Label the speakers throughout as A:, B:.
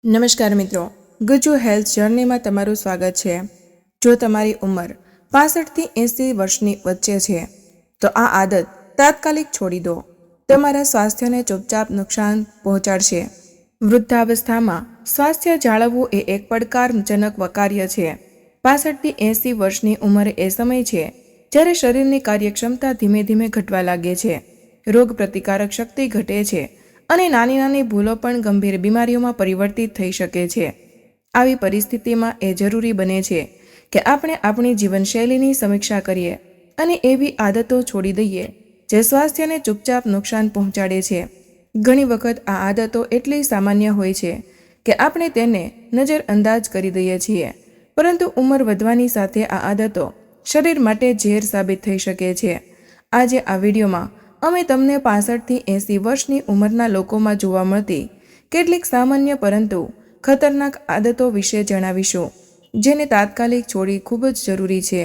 A: નમસ્કાર મિત્રો, ગુજુ હેલ્થ જર્નીમાં તમારું સ્વાગત છે। જો તમારી ઉંમર 65 થી 80 વર્ષની વચ્ચે છે તો આ આદત તાત્કાલિક છોડી દો, તમારા સ્વાસ્થ્યને ચૂપચાપ નુકસાન પહોંચાડશે। વૃદ્ધાવસ્થામાં સ્વાસ્થ્ય જાળવવું એ એક પડકારજનક કાર્ય છે। 65 થી 80 વર્ષની ઉંમર એ સમય છે જ્યારે શરીરની કાર્યક્ષમતા ધીમે ધીમે ઘટવા લાગે છે, રોગ પ્રતિકારક શક્તિ ઘટે છે અને નાની નાની ભૂલો પણ ગંભીર બીમારીઓમાં પરિવર્તિત થઈ શકે છે। આવી પરિસ્થિતિમાં એ જરૂરી બને છે કે આપણે આપણી જીવનશૈલીની સમીક્ષા કરીએ અને એવી આદતો છોડી દઈએ જે સ્વાસ્થ્યને ચૂપચાપ નુકસાન પહોંચાડે છે। ઘણી વખત આ આદતો એટલી સામાન્ય હોય છે કે આપણે તેને નજરઅંદાજ કરી દઈએ છીએ, પરંતુ ઉંમર વધવાની સાથે આ આદતો શરીર માટે ઝેર સાબિત થઈ શકે છે। આજે આ વિડીયોમાં અમે તમને 65 થી 80 વર્ષની ઉંમરના લોકોમાં જોવા મળતી કેટલીક સામાન્ય પરંતુ ખતરનાક આદતો વિશે જણાવીશું, જેને તાત્કાલિક છોડવી ખૂબ જ જરૂરી છે।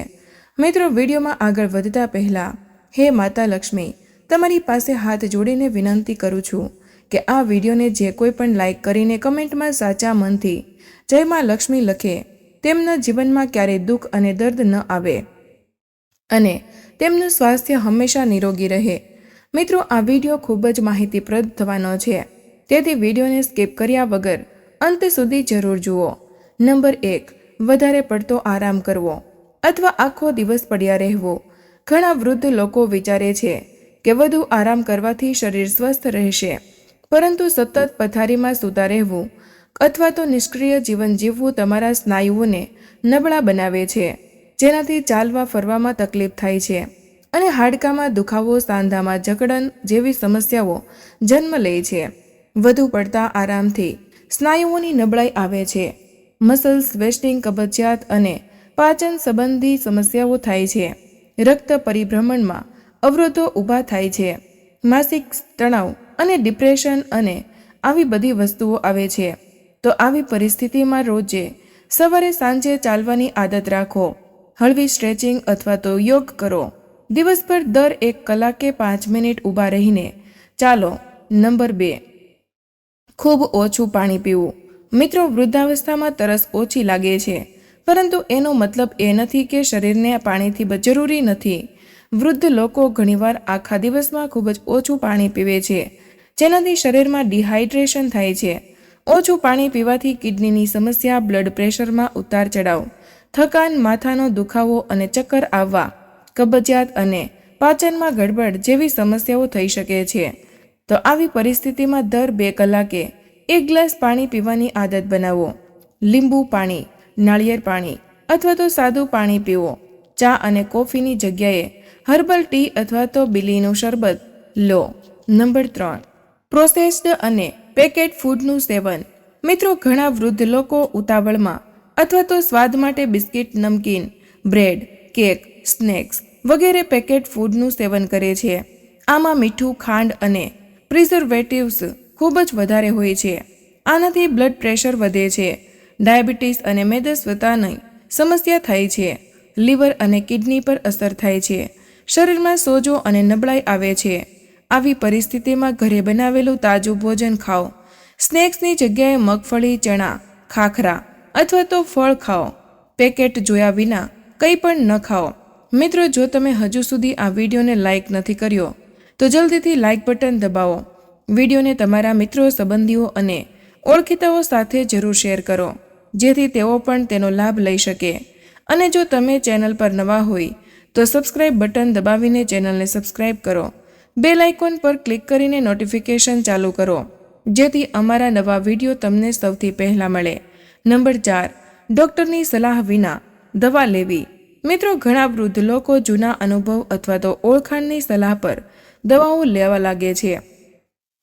A: મિત્રો, વિડીયોમાં આગળ વધતા પહેલાં હે માતા લક્ષ્મી, તમારી પાસે હાથ જોડીને વિનંતી કરું છું કે આ વિડીયોને જે કોઈ પણ લાઈક કરીને કમેન્ટમાં સાચા મનથી જય માં લક્ષ્મી લખે, તેમના જીવનમાં ક્યારેય દુઃખ અને દર્દ ન આવે અને તેમનું સ્વાસ્થ્ય હંમેશા નિરોગી રહે। મિત્રો, આ વિડીયો ખૂબ જ માહિતીપ્રદ થવાનો છે, તેથી વિડીયોને સ્કીપ કર્યા વગર અંત સુધી જરૂર જુઓ। નંબર 1, વધારે પડતો આરામ કરવો અથવા આખો દિવસ પડ્યા રહેવું। ઘણા વૃદ્ધ લોકો વિચારે છે કે વધુ આરામ કરવાથી શરીર સ્વસ્થ રહેશે, પરંતુ સતત પથારીમાં સૂતા રહેવું અથવા તો નિષ્ક્રિય જીવન જીવવું તમારા સ્નાયુઓને નબળા બનાવે છે, જેનાથી ચાલવા ફરવામાં તકલીફ થાય છે અને હાડકામાં દુખાવો, સાંધામાં જકડન જેવી સમસ્યાઓ જન્મ લે છે। વધુ પડતા આરામથી સ્નાયુઓની નબળાઈ આવે છે, મસલ્સ વેસ્ટિંગ, કબજિયાત અને પાચન સંબંધી સમસ્યાઓ થાય છે, રક્ત પરિભ્રમણમાં અવરોધો ઊભા થાય છે, માનસિક તણાવ અને ડિપ્રેશન અને આવી બધી વસ્તુઓ આવે છે। તો આવી પરિસ્થિતિમાં રોજે સવારે સાંજે ચાલવાની આદત રાખો, હળવી સ્ટ્રેચિંગ અથવા તો યોગ કરો। દિવસભર દર 1 કલાકે 5 મિનિટ ઊભા રહીને ચાલો। નંબર 2, ખૂબ ઓછું પાણી પીવું। મિત્રો, વૃદ્ધાવસ્થામાં તરસ ઓછી લાગે છે, પરંતુ એનો મતલબ એ નથી કે શરીરને પાણીથી જરૂરી નથી। વૃદ્ધ લોકો ઘણીવાર આખા દિવસમાં ખૂબ જ ઓછું પાણી પીવે છે, જેનાથી શરીરમાં ડિહાઇડ્રેશન થાય છે। ઓછું પાણી પીવાથી કિડનીની સમસ્યા, બ્લડ પ્રેશરમાં ઉતાર ચઢાવ, થકાન, માથાનો દુખાવો અને ચક્કર આવવા, કબજિયાત અને પાચનમાં ગડબડ જેવી સમસ્યાઓ થઈ શકે છે। તો આવી પરિસ્થિતિમાં દર 2 કલાકે 1 ગ્લાસ પાણી પીવાની આદત બનાવો। લીંબુ પાણી, નાળિયેર પાણી અથવા તો સાદું પાણી પીવો। ચા અને કોફીની જગ્યાએ હર્બલ ટી અથવા તો બીલીનું શરબત લો। નંબર 3, પ્રોસેસ્ડ અને પેકેટ ફૂડનું સેવન। મિત્રો, ઘણા વૃદ્ધ લોકો ઉતાવળમાં અથવા તો સ્વાદ માટે બિસ્કિટ, નમકીન, બ્રેડ, કેક, સ્નેક્સ વગેરે પેકેટ ફૂડનું સેવન કરે છે। આમાં મીઠું, ખાંડ અને પ્રિઝર્વેટિવ્સ ખૂબ જ વધારે હોય છે। આનાથી બ્લડ પ્રેશર વધે છે, ડાયાબિટીસ અને મેદસ્વીતાની સમસ્યા થાય છે, લીવર અને કિડની પર અસર થાય છે, શરીરમાં સોજો અને નબળાઈ આવે છે। આવી પરિસ્થિતિમાં ઘરે બનાવેલું તાજું ભોજન ખાઓ। સ્નેક્સની જગ્યાએ મગફળી, ચણા, ખાખરા અથવા તો ફળ ખાઓ। પેકેટ જોયા વિના કંઈ પણ ન ખાઓ। મિત્રો, જો તમે હજુ સુધી આ વિડીયોને લાઈક નથી કર્યો તો જલ્દીથી લાઈક બટન દબાવો। વિડીયોને તમારા મિત્રો, સંબંધીઓ અને ઓળખીતાઓ સાથે જરૂર શેર કરો, જેથી તેઓ પણ તેનો લાભ લઈ શકે। અને જો તમે ચેનલ પર નવા હોય તો સબસ્ક્રાઇબ બટન દબાવીને ચેનલને સબસ્ક્રાઇબ કરો। બેલ આઇકોન પર ક્લિક કરીને નોટિફિકેશન ચાલુ કરો, જેથી અમારા નવા વિડીયો તમને સૌથી પહેલા મળે। નંબર 4, ડૉક્ટરની સલાહ વિના દવા લેવી। મિત્રો, ઘણા વૃદ્ધ લોકો જૂના અનુભવ અથવા તો ઓળખાણની સલાહ પર દવાઓ લેવા લાગે છે।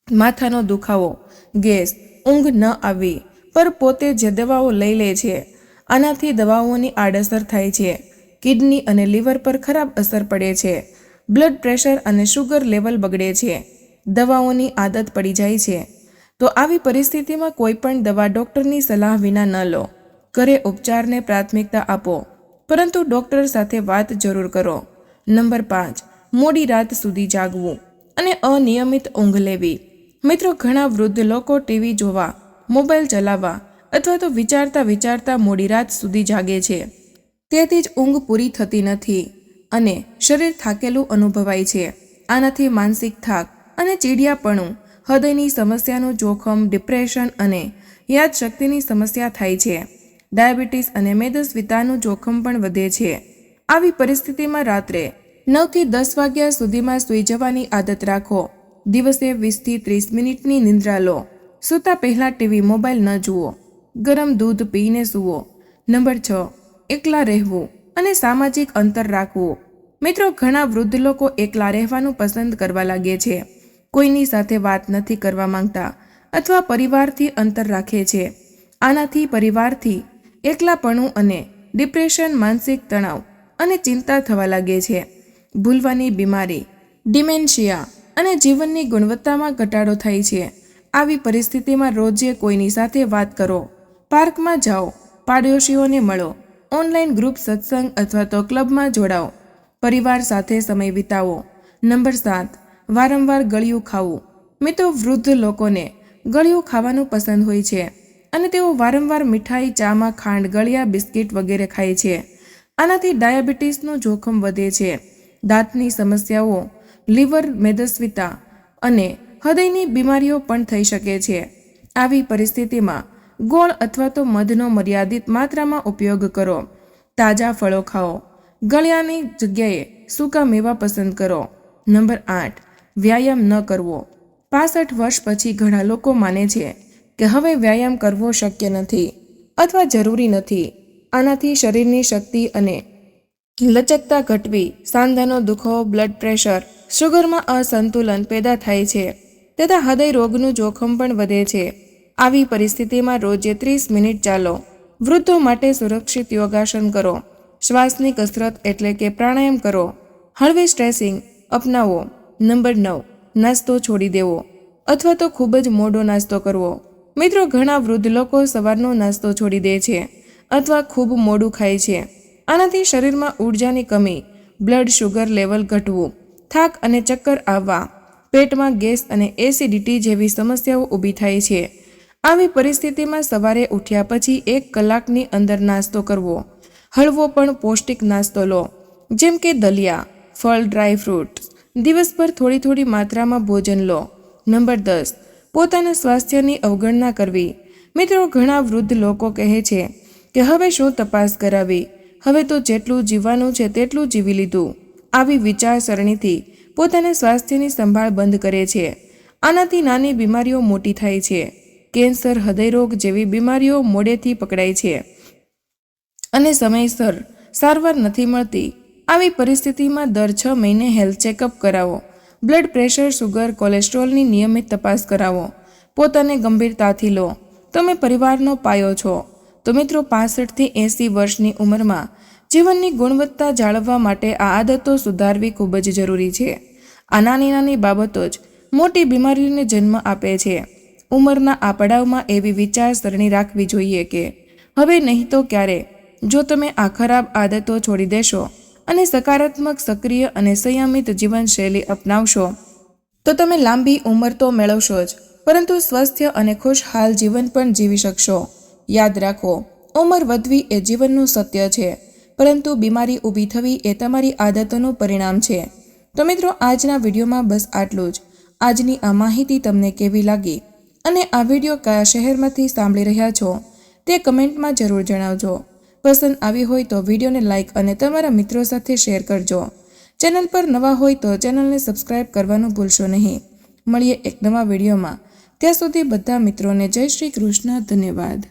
A: માથાનો દુખાવો, ગેસ, ઊંઘ ન આવવી પર પોતે જ દવાઓ લઈ લે છે। આનાથી દવાઓની આડઅસર થાય છે, કિડની અને લીવર પર ખરાબ અસર પડે છે, બ્લડ પ્રેશર અને શુગર લેવલ બગડે છે, દવાઓની આદત પડી જાય છે। તો આવી પરિસ્થિતિમાં કોઈ પણ દવા ડૉક્ટરની સલાહ વિના ન લો। ઘરે ઉપચારને પ્રાથમિકતા આપો, પરંતુ ડૉક્ટર સાથે વાત જરૂર કરો। નંબર 5, મોડી રાત સુધી જાગવું અને અનિયમિત ઊંઘ લેવી। મિત્રો, ઘણા વૃદ્ધ લોકો ટીવી જોવા, મોબાઈલ ચલાવવા અથવા તો વિચારતા વિચારતા મોડી રાત સુધી જાગે છે. તેથી જ ઊંઘ પૂરી થતી નથી અને શરીર થાકેલું અનુભવાય છે. આનાથી માનસિક થાક અને ચીડિયાપણું, હૃદયની સમસ્યાનું જોખમ, ડિપ્રેશન અને યાદશક્તિની સમસ્યા થાય છે. ડાયાબિટીસ અને મેદસ્વીતાનું જોખમ પણ વધે છે. આવી પરિસ્થિતિમાં રાત્રે 9 થી 10 વાગ્યા સુધીમાં સૂઈ જવાની આદત રાખો. દિવસે 20 થી 30 મિનિટની નિંદ્રા લો. સૂતા પહેલાં ટીવી, મોબાઈલ ન જુઓ. ગરમ દૂધ પીને સૂવો. નંબર 6, એકલા રહેવું અને સામાજિક અંતર રાખવું. મિત્રો, ઘણા વૃદ્ધ લોકો એકલા રહેવાનું પસંદ કરવા લાગે છે. કોઈની સાથે વાત નથી કરવા માંગતા અથવા પરિવારથી અંતર રાખે છે. આનાથી પરિવારથી એકલાપણું અને ડિપ્રેશન, માનસિક તણાવ અને ચિંતા થવા લાગે છે. ભૂલવાની બીમારી, ડિમેન્શિયા અને જીવનની ગુણવત્તામાં ઘટાડો થાય છે. આવી પરિસ્થિતિમાં રોજે કોઈની સાથે વાત કરો. પાર્કમાં જાઓ, પાડોશીઓને મળો, ઓનલાઈન ગ્રુપ સત્સંગ અથવા તો ક્લબમાં જોડાઓ. પરિવાર સાથે સમય વિતાવો. નંબર 7, વારંવાર ગળ્યું ખાવું. મિત્રો, વૃદ્ધ લોકોને ગળ્યું ખાવાનું પસંદ હોય છે અને તેઓ વારંવાર મીઠાઈ, ચામાં ખાંડ, ગળ્યા, બિસ્કિટ વગેરે ખાય છે. આનાથી ડાયાબિટીસનું જોખમ વધે છે, દાંતની સમસ્યાઓ, લીવર, મેદસ્વીતા અને હૃદયની બીમારીઓ પણ થઈ શકે છે. આવી પરિસ્થિતિમાં ગોળ અથવા તો મધનો મર્યાદિત માત્રામાં ઉપયોગ કરો. તાજા ફળો ખાઓ. ગળ્યાની જગ્યાએ સૂકા મેવા પસંદ કરો. નંબર 8, વ્યાયામ ન કરવો. 65 વર્ષ પછી ઘણા લોકો માને છે કે હવે વ્યાયામ કરવો શક્ય નથી અથવા જરૂરી નથી. આનાથી શરીરની શક્તિ અને લચકતા ઘટવી, સાંધાનો દુખાવો, બ્લડ પ્રેશર, શુગરમાં અસંતુલન પેદા થાય છે તથા હૃદય રોગનું જોખમ પણ વધે છે. આવી પરિસ્થિતિમાં રોજે 30 મિનિટ ચાલો. વૃદ્ધો માટે સુરક્ષિત યોગાસન કરો. શ્વાસની કસરત એટલે કે પ્રાણાયામ કરો. હળવી સ્ટ્રેસિંગ અપનાવો. નંબર 9, નાસ્તો છોડી દેવો અથવા તો ખૂબ જ મોડો નાસ્તો કરવો. મિત્રો, ઘણા વૃદ્ધ લોકો સવારનો નાસ્તો છોડી દે છે અથવા ખૂબ મોડું ખાય છે. આનાથી શરીરમાં ઊર્જાની કમી, બ્લડ શુગર લેવલ ઘટવું, થાક અને ચક્કર આવવા, પેટમાં ગેસ અને એસિડિટી જેવી સમસ્યાઓ ઊભી થાય છે. આવી પરિસ્થિતિમાં સવારે ઉઠ્યા પછી 1 કલાકની અંદર નાસ્તો કરવો. હળવો પણ પૌષ્ટિક નાસ્તો લો, જેમ કે દલિયા, ફળ, ડ્રાય ફ્રૂટ. દિવસભર થોડી થોડી માત્રામાં ભોજન લો. નંબર 10, પોતાના સ્વાસ્થ્યની અવગણના કરવી. મિત્રો, ઘણા વૃદ્ધ લોકો કહે છે કે હવે શું તપાસ કરાવી, હવે તો જેટલું જીવવાનું છે તેટલું જીવી લીધું. આવી વિચારસરણીથી પોતાના સ્વાસ્થ્યની સંભાળ બંધ કરે છે. આનાથી નાની બીમારીઓ મોટી થાય છે. કેન્સર, હૃદયરોગ જેવી બીમારીઓ મોડેથી પકડાય છે અને સમયસર સારવાર નથી મળતી. આવી પરિસ્થિતિમાં દર 6 મહિને હેલ્થ ચેકઅપ કરાવો. બ્લડ પ્રેશર, શુગર, કોલેસ્ટ્રોલની નિયમિત તપાસ કરાવો. પોતાને ગંભીરતાથી લો. તમે પરિવારનો પાયો છો. તો મિત્રો, 65 થી 80 વર્ષની ઉંમરમાં જીવનની ગુણવત્તા જાળવવા માટે આ આદતો સુધારવી ખૂબ જ જરૂરી છે. આ નાની નાની બાબતો જ મોટી બીમારીઓને જન્મ આપે છે. ઉંમરના આ પડાવમાં એવી વિચારસરણી રાખવી જોઈએ કે હવે નહીં તો ક્યારે. જો તમે આ ખરાબ આદતો છોડી દેશો અને સકારાત્મક, સક્રિય અને સંયમિત જીવનશૈલી અપનાવશો તો તમે લાંબી ઉંમર તો મેળવશો જ, પરંતુ સ્વસ્થ અને ખુશહાલ જીવન પણ જીવી શકશો. યાદ રાખો, ઉંમર વધવી એ જીવનનું સત્ય છે, પરંતુ બીમારી ઊભી થવી એ તમારી આદતોનું પરિણામ છે. તો મિત્રો, આજના વિડીયોમાં બસ આટલું જ. આજની આ માહિતી તમને કેવી લાગી અને આ વિડીયો કયા શહેરમાંથી સાંભળી રહ્યા છો તે કમેન્ટમાં જરૂર જણાવજો. પસંદ આવી હોય તો વિડીયોને લાઇક અને તમારા મિત્રો સાથે શેર કરજો. ચેનલ પર નવા હોય તો ચેનલને સબસ્ક્રાઇબ કરવાનું ભૂલશો નહીં. મળીએ એક નવા વિડીયોમાં. ત્યાં સુધી બધા મિત્રોને જય શ્રી કૃષ્ણ. ધન્યવાદ.